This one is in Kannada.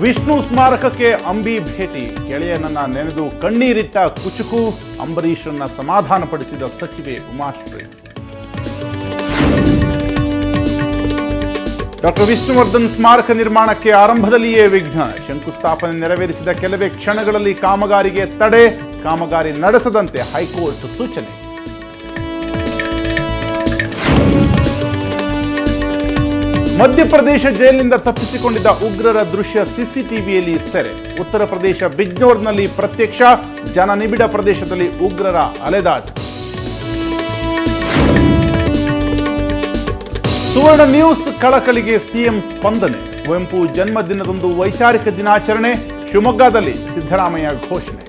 ವಿಷ್ಣು ಸ್ಮಾರಕಕ್ಕೆ ಅಂಬಿ ಭೇಟಿ, ಗೆಳೆಯನನ್ನ ನೆನೆದು ಕಣ್ಣೀರಿಟ್ಟ ಕುಚುಕು, ಅಂಬರೀಷರನ್ನ ಸಮಾಧಾನಪಡಿಸಿದ ಸಚಿವೆ ಉಮಾಶ್ರೀ. ಡಾಕ್ಟರ್ ವಿಷ್ಣುವರ್ಧನ್ ಸ್ಮಾರಕ ನಿರ್ಮಾಣಕ್ಕೆ ಆರಂಭದಲ್ಲಿಯೇ ವಿಘ್ನ, ಶಂಕುಸ್ಥಾಪನೆ ನೆರವೇರಿಸಿದ ಕೆಲವೇ ಕ್ಷಣಗಳಲ್ಲಿ ಕಾಮಗಾರಿಗೆ ತಡೆ, ಕಾಮಗಾರಿ ನಡೆಸದಂತೆ ಹೈಕೋರ್ಟ್ ಸೂಚನೆ. ಮಧ್ಯಪ್ರದೇಶ ಜೈಲಿನಿಂದ ತಪ್ಪಿಸಿಕೊಂಡಿದ್ದ ಉಗ್ರರ ದೃಶ್ಯ ಸಿಸಿಟಿವಿಯಲ್ಲಿ ಸೆರೆ, ಉತ್ತರ ಪ್ರದೇಶ ಬಿಜ್ನೋರ್ನಲ್ಲಿ ಪ್ರತ್ಯಕ್ಷ, ಜನನಿಬಿಡ ಪ್ರದೇಶದಲ್ಲಿ ಉಗ್ರರ ಅಲೆದಾಟ. ಸುವರ್ಣ ನ್ಯೂಸ್ ಕಳಕಳಿಗೆ ಸಿಎಂ ಸ್ಪಂದನೆ, ಕುವೆಂಪು ಜನ್ಮದಿನದಂದು ವೈಚಾರಿಕ ದಿನಾಚರಣೆ, ಶಿವಮೊಗ್ಗದಲ್ಲಿ ಸಿದ್ದರಾಮಯ್ಯ ಘೋಷಣೆ.